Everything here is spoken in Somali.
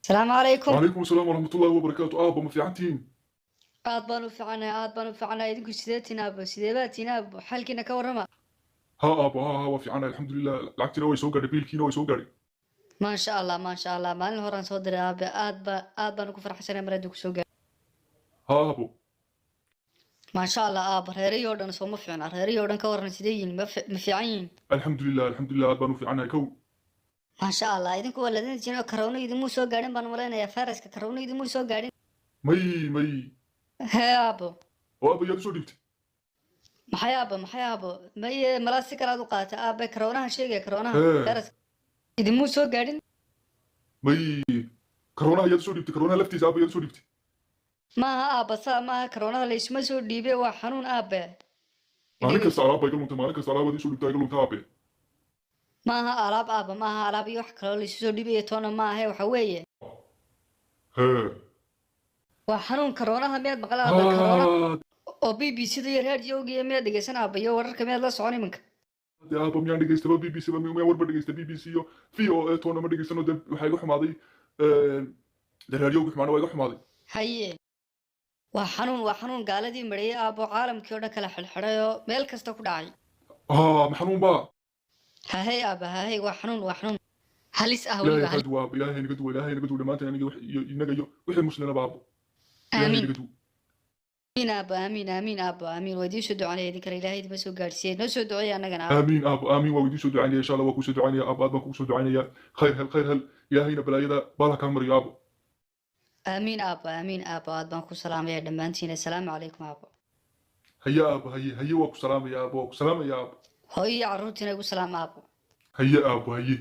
السلام عليكم. وعليكم السلام ورحمة الله وبركاته. ما في عنتين. aad baan u fiicnaa idinku sidee tinaabo sidee baa tinaabo xalkiina ka warrama. وفي عنا الحمد لله. لعبتنا ويسوق على بيلكينا ويسوق على. maasha allah maalin horaan soo diray aabe aad baan ugu faraxsanay mar haddii ku soo gaadhay. ها أبو. maasha allah aaba reerihii oo dhan sooma fiicna reerihii oo dhan ka warran sidee yihiin ma fiican yihiin. الحمد لله الحمد لله. أبانو في عنا كو. maasha allah idinku waa ladin jino karowna idinmuu soo gaadhin baan malaynayaa fayraska karowna idinmuu soo gaadhin. مي. hee aabo وأبو يا سو ديبت. maxay aabo maye malaa si kalaad u qaata aabe karownaha sheegaya karownaha Hee. fayraska idinmuu soo gaadhin. مي. كورونا يا سو ديبت كورونا لفتي أبو يا سو ديبت. maaha aaba saa maaha karownaha laysuma soo dhiibay waa xanuun aabe. مالك السعراب يقولون أنت مالك السعراب دي سو ديبت يقولون تابع. maaha alaab aaba maaha alaab iyo wax kaloo laysu soo dhiibaya toona maahe waxa weeye ها. waa xanuun karoonaha miyaad maqla aaba karoona ها. oo b b c da iyo raadiyoogiya miyaad dhegeysan aaba iyo wararka miyaad la socon iminka. يا أبو ميان دقيست بي بي سي ما وربا دقيست بي بي سي في أو تونا ما دقيست إنه ده وحاجة حماضي. ده الراديو كمان وايد حماضي. haye waa xanuun gaaladii mariyay aabo caalamkii oo dhan kala xilxidhayoo meel kasta ku dhacay. محنون با. hahey aaba hahey waa xanuun halis ah إلهي weliba halis. قدوة إلهي نقدو لما أنت يعني ينقى وحي مسلمنا بابو. إلهي aamiin نقدو. amiin aabo amiin waa idiin soo ducanaya idin kale ilaahay idinma soo gaadhsiiyey noo soo duceeya annagana aabo. آمين آمين وودي سود عيني إن شاء الله وكو سود عيني أبو كو سود عيني خير هل إلهينا بلايدا بالها كامر يا أبو. aamiin aabo aad baan ku salaamaya dhammaantiin assalaamu calaykum aabo. هيا أبو هيا وكو سلام يا أبو سلام يا أبو. hooyo iyo carruurtiina igu salaam aabo. هيا أبو هيا.